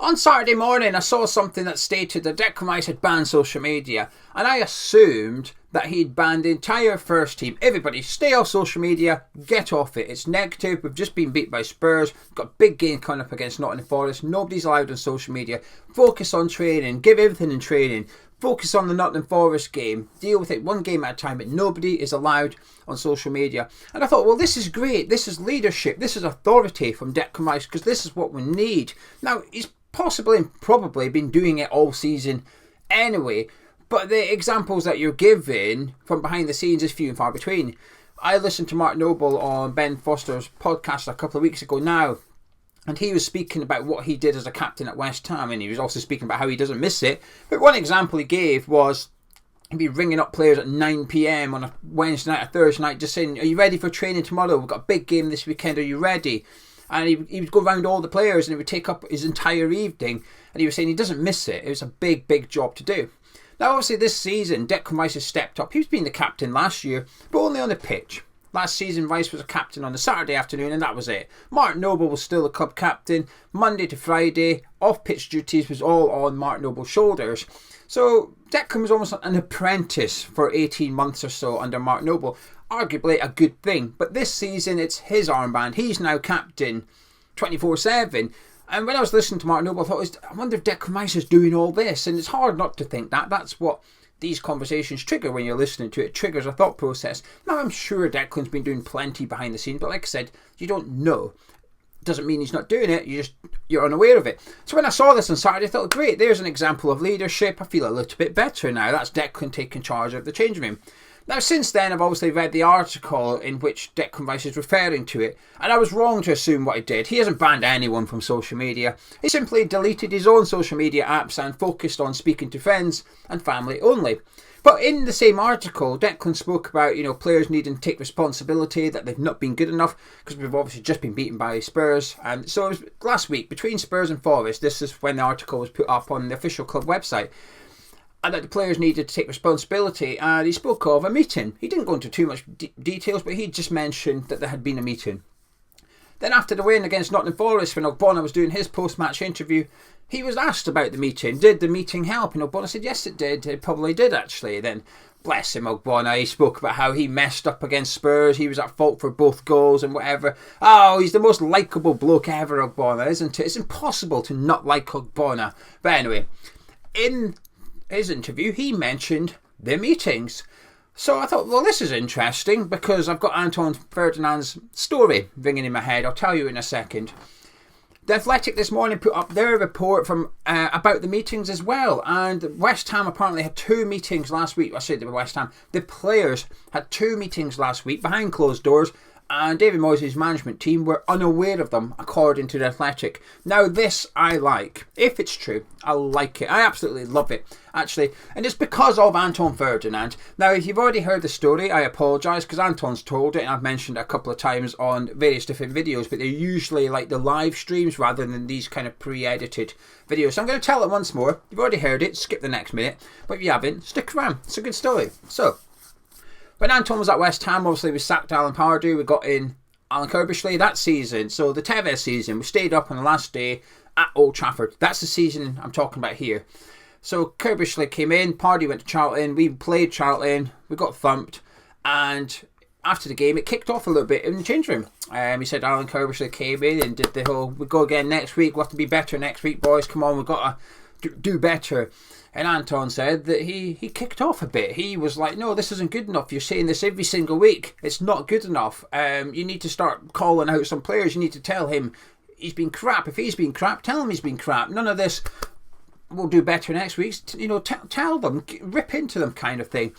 On Saturday morning, I saw something that stated that Declan Rice had banned social media, and I assumed that he'd banned the entire first team. Everybody, stay off social media, get off it. It's negative. We've just been beat by Spurs. We've got a big game coming up against Nottingham Forest. Nobody's allowed on social media. Focus on training. Give everything in training. Focus on the Nottingham Forest game. Deal with it one game at a time, but nobody is allowed on social media. And I thought, well, this is great. This is leadership. This is authority from Declan Rice, because this is what we need. Now, he's possibly and probably been doing it all season anyway, but the examples that you're giving from behind the scenes is few and far between. I listened to Mark Noble on Ben Foster's podcast a couple of weeks ago now, and he was speaking about what he did as a captain at West Ham, and he was also speaking about how he doesn't miss it. But one example he gave was he'd be ringing up players at 9 p.m. on a Wednesday night or Thursday night, just saying, "Are you ready for training tomorrow? We've got a big game this weekend. Are you ready?" And he would go around all the players, and it would take up his entire evening. And he was saying he doesn't miss it. It was a big, big job to do. Now, obviously, this season, Declan Rice has stepped up. He was being the captain last year, but only on the pitch. Last season, Rice was a captain on the Saturday afternoon, and that was it. Mark Noble was still a club captain. Monday to Friday, off-pitch duties was all on Mark Noble's shoulders. So Declan was almost an apprentice for 18 months or so under Mark Noble. Arguably a good thing. But this season, it's his armband. He's now captain 24/7. And when I was listening to Mark Noble, I thought, I wonder if Declan Rice is doing all this. And it's hard not to think that. That's what these conversations trigger when you're listening to it. It triggers a thought process. Now, I'm sure Declan's been doing plenty behind the scenes, but like I said, you don't know. Doesn't mean he's not doing it, you're unaware of it. So when I saw this on Saturday, I thought, great, there's an example of leadership. I feel a little bit better now. That's Declan taking charge of the changing room. Now, since then, I've obviously read the article in which Declan Rice is referring to it, and I was wrong to assume what he did. He hasn't banned anyone from social media. He simply deleted his own social media apps and focused on speaking to friends and family only. But in the same article, Declan spoke about, players needing to take responsibility, that they've not been good enough, because we've obviously just been beaten by Spurs. And so it was last week, between Spurs and Forest, this is when the article was put up on the official club website, and that the players needed to take responsibility, and he spoke of a meeting. He didn't go into too much details, but he just mentioned that there had been a meeting. Then after the win against Nottingham Forest, when Ogbonna was doing his post-match interview, he was asked about the meeting. Did the meeting help? And Ogbonna said, yes, it did. It probably did, actually. Then, bless him, Ogbonna, he spoke about how he messed up against Spurs. He was at fault for both goals and whatever. Oh, he's the most likeable bloke ever, Ogbonna, isn't it? It's impossible to not like Ogbonna. But anyway, in his interview, he mentioned the meetings. So I thought, well, this is interesting, because I've got Anton Ferdinand's story ringing in my head. I'll tell you in a second. The Athletic this morning put up their report from about the meetings as well, and West Ham apparently had 2 meetings last week. I said West Ham. The players had 2 meetings last week behind closed doors, and David Moyes' management team were unaware of them, according to The Athletic. Now, this I like. If it's true, I like it. I absolutely love it, actually. And it's because of Anton Ferdinand. Now, if you've already heard the story, I apologise, because Anton's told it, and I've mentioned it a couple of times on various different videos, but they're usually like the live streams rather than these kind of pre-edited videos. So I'm going to tell it once more. You've already heard it, skip the next minute. But if you haven't, stick around. It's a good story. So, when Anton was at West Ham, obviously we sacked Alan Pardew, we got in Alan Kirbishley that season. So the Tevez season, we stayed up on the last day at Old Trafford. That's the season I'm talking about here. So Kirbishley came in, Pardew went to Charlton, we played Charlton, we got thumped, and after the game it kicked off a little bit in the change room. He said Alan Kirbishley came in and did the whole, we'll go again next week, we'll have to be better next week, boys, come on, we've got to do better. And Anton said that he kicked off a bit. He was like, no, this isn't good enough. You're saying this every single week. It's not good enough. You need to start calling out some players. You need to tell him he's been crap. If he's been crap, tell him he's been crap. None of this, we'll do better next week. Tell them, rip into them kind of thing.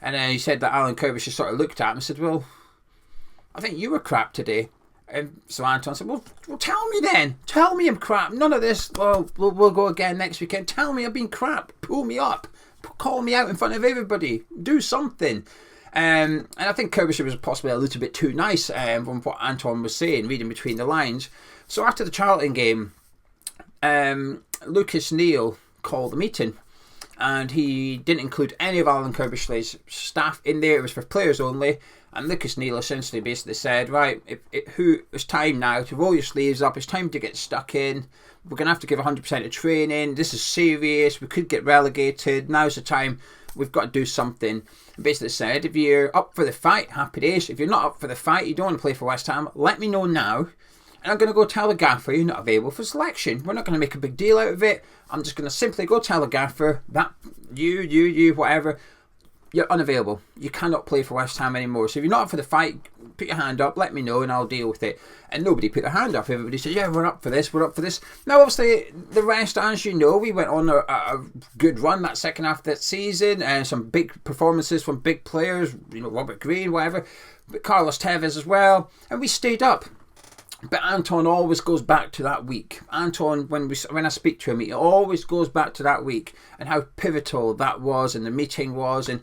And then he said that Alan Kirby just sort of looked at him and said, well, I think you were crap today. And so Anton said, well, tell me then. Tell me I'm crap. None of this, well, we'll go again next weekend. Tell me I've been crap. Pull me up. Call me out in front of everybody. Do something. And I think Kirbishley was possibly a little bit too nice from what Anton was saying, reading between the lines. So after the Charlton game, Lucas Neal called a meeting. and he didn't include any of Alan Kirbishley's staff in there. It was for players only. And Lucas Neal essentially basically said, right, it's time now to roll your sleeves up. It's time to get stuck in. We're going to have to give 100% of training. This is serious. We could get relegated. Now's the time. We've got to do something. And basically said, if you're up for the fight, happy days. If you're not up for the fight, you don't want to play for West Ham, let me know now. And I'm going to go tell the gaffer you're not available for selection. We're not going to make a big deal out of it. I'm just going to simply go tell the gaffer that you, whatever, you're unavailable. You cannot play for West Ham anymore. So if you're not up for the fight, put your hand up, let me know, and I'll deal with it. And nobody put their hand up. Everybody said, yeah, we're up for this, we're up for this. Now, obviously, the rest, as you know, we went on a good run that second half of that season, and some big performances from big players, Robert Green, whatever, but Carlos Tevez as well, and we stayed up. But Anton always goes back to that week. Anton, when I speak to him, he always goes back to that week and how pivotal that was and the meeting was. And,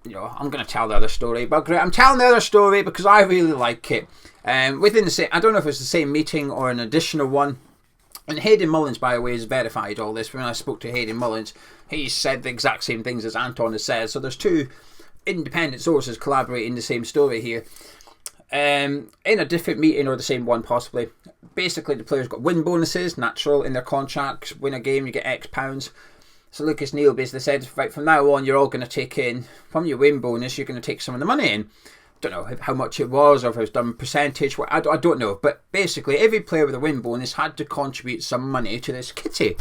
I'm going to tell the other story. But great, I'm telling the other story because I really like it. Within the same, I don't know if it's the same meeting or an additional one. And Hayden Mullins, by the way, has verified all this. When I spoke to Hayden Mullins, he said the exact same things as Anton has said. So there's two independent sources collaborating the same story here. In a different meeting or the same one possibly. Basically, the players got win bonuses, natural in their contracts. Win a game, you get X pounds. So Lucas Neal basically said, right, from now on, you're all going to take in, from your win bonus, you're going to take some of the money in. Don't know how much it was or if it was done percentage. I don't know. But basically, every player with a win bonus had to contribute some money to this kitty.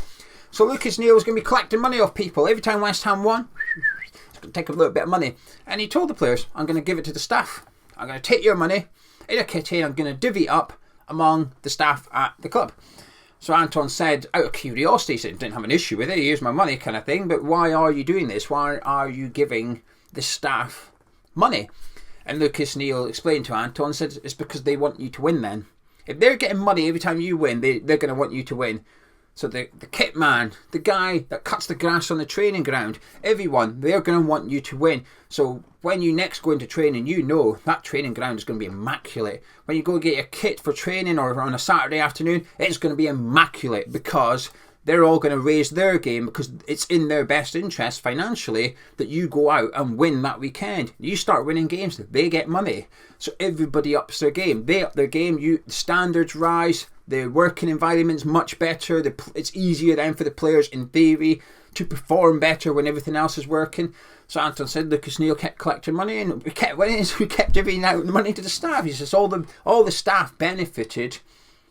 So Lucas Neal was going to be collecting money off people. Every time West Ham won, he's going to take a little bit of money. And he told the players, I'm going to give it to the staff. I'm going to take your money in a kitty and I'm going to divvy it up among the staff at the club. So Anton said, out of curiosity, he said, didn't have an issue with it, here's my money kind of thing, but why are you doing this? Why are you giving the staff money? And Lucas Neal explained to Anton, said, it's because they want you to win then. If they're getting money every time you win, they're going to want you to win. So the kit man, the guy that cuts the grass on the training ground, everyone, they're going to want you to win. So when you next go into training, that training ground is going to be immaculate. When you go get your kit for training or on a Saturday afternoon, it's going to be immaculate because they're all going to raise their game because it's in their best interest financially that you go out and win that weekend. You start winning games, they get money. So everybody ups their game. They up their game, the standards rise. The working environment's much better. It's easier then for the players, in theory, to perform better when everything else is working. So Anton said Lucas Neal kept collecting money and we kept winning. So we kept divvying out the money to the staff. He says all the staff benefited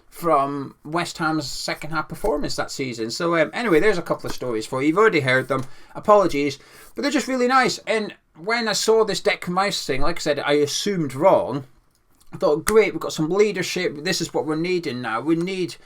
from West Ham's second half performance that season. So anyway, there's a couple of stories for you. You've already heard them. Apologies, but they're just really nice. And when I saw this Declan Rice thing, like I said, I assumed wrong. I thought, great, we've got some leadership. This is what we're needing now. We need...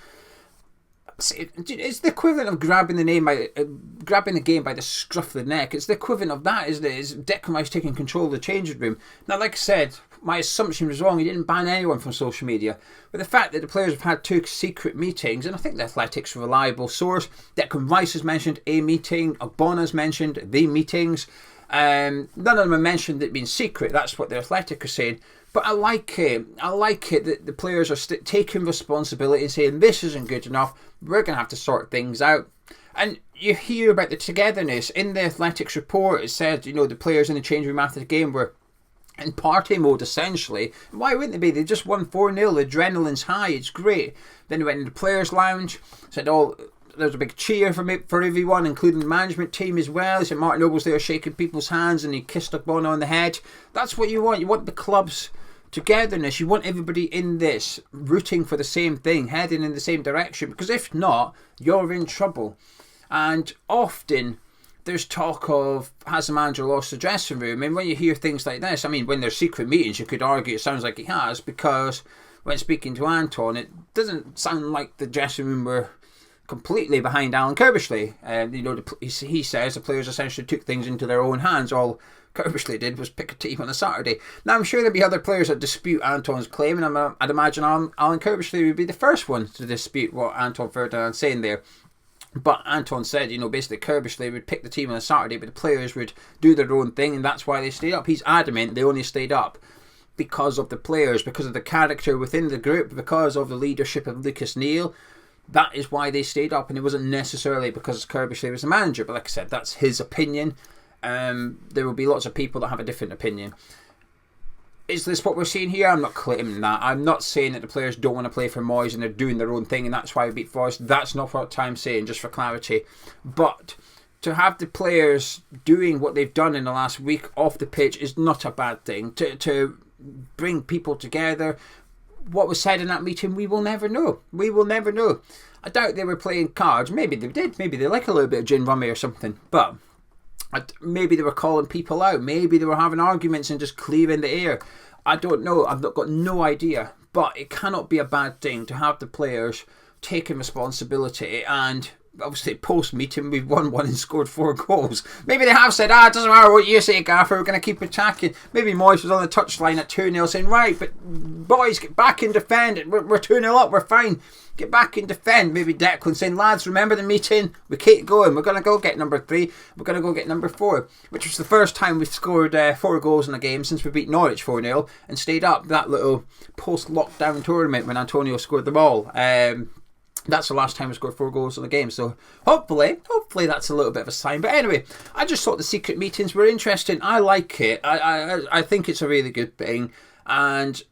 It's the equivalent of grabbing the game by the scruff of the neck. It's the equivalent of that, isn't it? It's Declan Rice taking control of the changing room. Now, like I said, my assumption was wrong. He didn't ban anyone from social media. But the fact that the players have had two secret meetings, and I think the Athletic's a reliable source. Declan Rice has mentioned a meeting. Ogbonna's mentioned the meetings. None of them have mentioned it being secret. That's what the Athletic are saying. But I like it. I like it that the players are taking responsibility and saying this isn't good enough. We're going to have to sort things out. And you hear about the togetherness. In the Athletics report, it said, the players in the change room after the game were in party mode, essentially. Why wouldn't they be? They just won 4-0. The adrenaline's high. It's great. Then they went into the players' lounge. Said, there's a big cheer for everyone, including the management team as well. He said Martin Noble's there shaking people's hands and he kissed Ogbonna on the head. That's what you want. You want the club's togetherness. You want everybody in this rooting for the same thing, heading in the same direction, because if not, you're in trouble. And often there's talk of, has the manager lost the dressing room? And when you hear things like this, when there's secret meetings, you could argue it sounds like he has, because when speaking to Anton, it doesn't sound like the dressing room were completely behind Alan Kirbishley. He says the players essentially took things into their own hands. All Kirbishley did was pick a team on a Saturday. Now, I'm sure there'll be other players that dispute Anton's claim, and I'd imagine Alan Kirbishley would be the first one to dispute what Anton Ferdinand's saying there. But Anton said, basically Kirbishley would pick the team on a Saturday, but the players would do their own thing, and that's why they stayed up. He's adamant they only stayed up because of the players, because of the character within the group, because of the leadership of Lucas Neal. that is why they stayed up, and it wasn't necessarily because Kirbyshire was the manager. But like I said, that's his opinion. There will be lots of people that have a different opinion. Is this what we're seeing here? I'm not claiming that. I'm not saying that the players don't want to play for Moyes and they're doing their own thing and that's why we beat Forest. That's not what I'm saying, just for clarity. But to have the players doing what they've done in the last week off the pitch is not a bad thing. To bring people together. What was said in that meeting, we will never know. We will never know. I doubt they were playing cards. Maybe they did.Maybe they like a little bit of gin rummy or something. But maybe they were calling people out. Maybe they were having arguments and just clearing the air. I don't know. I've got no idea. But it cannot be a bad thing to have the players taking responsibility. And obviously, post-meeting, we've won one and scored 4 goals. Maybe they have said, it doesn't matter what you say, Gaffer, we're going to keep attacking. Maybe Moyes was on the touchline at 2-0 saying, right, but boys, get back and defend. We're 2-0 up, we're fine. Get back and defend. Maybe Declan saying, lads, remember the meeting? We keep going. We're going to go get number 3. We're going to go get number 4. Which was the first time we've scored 4 goals in a game since we beat Norwich 4-0 and stayed up that little post-lockdown tournament when Antonio scored the ball. That's the last time we scored 4 goals in the game. So hopefully that's a little bit of a sign. But anyway, I just thought the secret meetings were interesting. I like it. I think it's a really good thing. And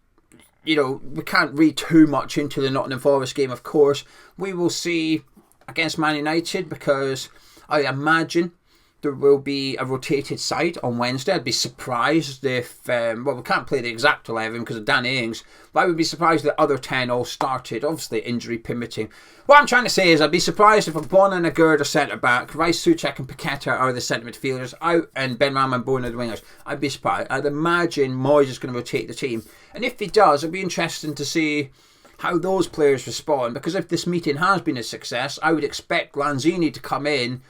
we can't read too much into the Nottingham Forest game, of course. We will see against Man United because I imagine there will be a rotated side on Wednesday. I'd be surprised if... we can't play the exact 11 because of Danny Ings, but I would be surprised if the other 10 all started. Obviously, injury permitting. What I'm trying to say is I'd be surprised if Bon and Agurd are centre-back, Rice, Souček and Paqueta are the centre midfielders, and Ben Ram and Bowen are the wingers. I'd be surprised. I'd imagine Moyes is going to rotate the team. And if he does, it'd be interesting to see how those players respond, because if this meeting has been a success, I would expect Lanzini to come in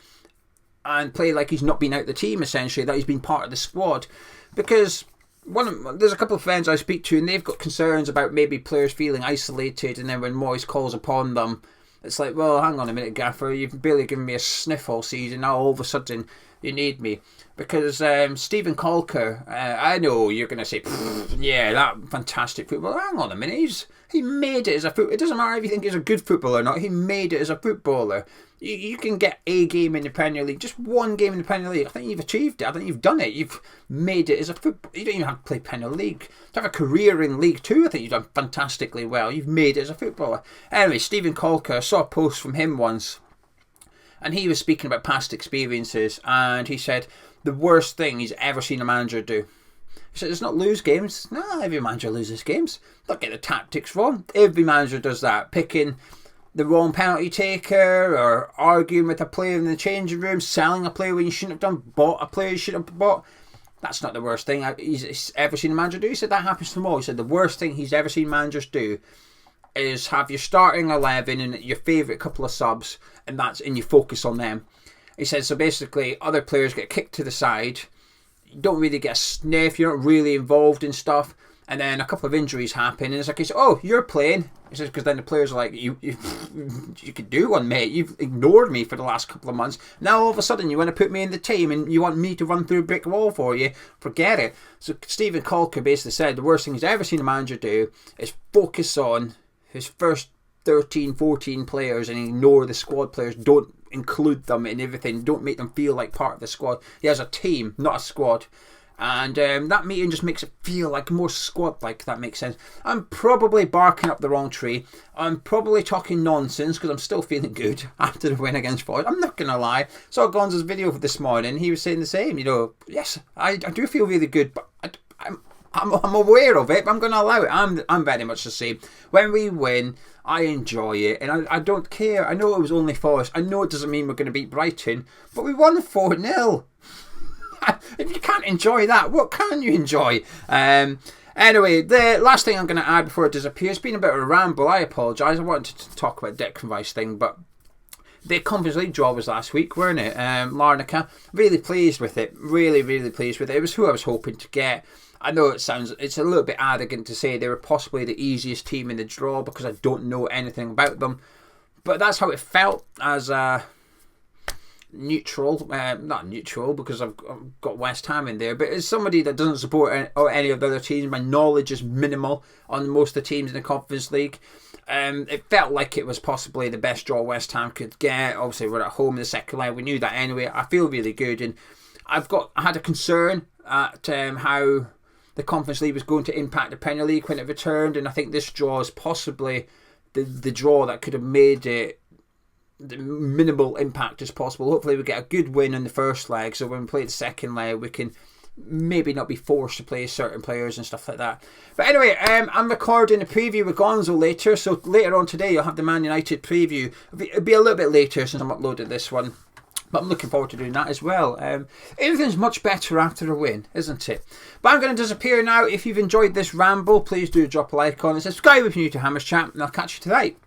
and play like he's not been out the team, essentially, that he's been part of the squad. Because there's a couple of friends I speak to and they've got concerns about maybe players feeling isolated, and then when Moyes calls upon them, it's like, well, hang on a minute, Gaffer, you've barely given me a sniff all season, now all of a sudden you need me. Because Stephen Colker, I know you're going to say, yeah, that fantastic footballer. Hang on a minute, he made it as a footballer. It doesn't matter if you think he's a good footballer or not, he made it as a footballer. You can get a game in the Premier League, just one game in the Premier League. I think you've achieved it. I think you've done it. You've made it as a football. You don't even have to play Premier League. To have a career in League 2, I think you've done fantastically well. You've made it as a footballer. Anyway, Stephen Colker, I saw a post from him once, and he was speaking about past experiences, and he said the worst thing he's ever seen a manager do. He said, it's not lose games. No, every manager loses games. Don't get the tactics wrong. Every manager does that. Picking the wrong penalty taker, or arguing with a player in the changing room, selling a player when you shouldn't have done, bought a player you shouldn't have bought. That's not the worst thing he's ever seen a manager do. He said that happens to them all. He said the worst thing he's ever seen managers do is have your starting 11 and your favourite couple of subs, and you focus on them. He said, so basically other players get kicked to the side, you don't really get a sniff, you're not really involved in stuff, and then a couple of injuries happen, and it's like, he said, oh, you're playing. He says, because then the players are like, you could do one, mate. You've ignored me for the last couple of months. Now all of a sudden you want to put me in the team and you want me to run through a brick wall for you. Forget it. So Stephen Colker basically said the worst thing he's ever seen a manager do is focus on his first 13, 14 players and ignore the squad players. Don't include them in everything. Don't make them feel like part of the squad. He has a team, not a squad. And that meeting just makes it feel like more squad-like, if that makes sense. I'm probably barking up the wrong tree. I'm probably talking nonsense because I'm still feeling good after the win against Forest. I'm not going to lie. Saw Gonzo's video for this morning. He was saying the same. Yes, I do feel really good, but I'm aware of it, but I'm going to allow it. I'm very much the same. When we win, I enjoy it, and I don't care. I know it was only Forest. I know it doesn't mean we're going to beat Brighton, but we won 4-0. If you can't enjoy that, what can you enjoy? Anyway, the last thing I'm going to add before it disappears, it's been a bit of a ramble, I apologise. I wanted to talk about Declan Rice thing, but the Conference League draw was last week, weren't it? Larnaca, really pleased with it. Really, really pleased with it. It was who I was hoping to get. I know it's a little bit arrogant to say they were possibly the easiest team in the draw because I don't know anything about them, but that's how it felt as neutral, not neutral because I've got West Ham in there, but as somebody that doesn't support any of the other teams, my knowledge is minimal on most of the teams in the Conference League. It felt like it was possibly the best draw West Ham could get. Obviously, we're at home in the second leg. We knew that anyway. I feel really good, and I had a concern at how the Conference League was going to impact the Premier League when it returned, and I think this draw is possibly the draw that could have made it the minimal impact as possible. Hopefully we get a good win in the first leg, so when we play the second leg we can maybe not be forced to play certain players and stuff like that. But anyway, I'm recording a preview with Gonzo later, so later on today you'll have the Man United preview. It'll be a little bit later since I'm uploading this one, but I'm looking forward to doing that as well. Everything's much better after a win, isn't it? But I'm going to disappear now. If you've enjoyed this ramble, please do drop a like on and subscribe if you're new to Hammers Chat, and I'll catch you tonight.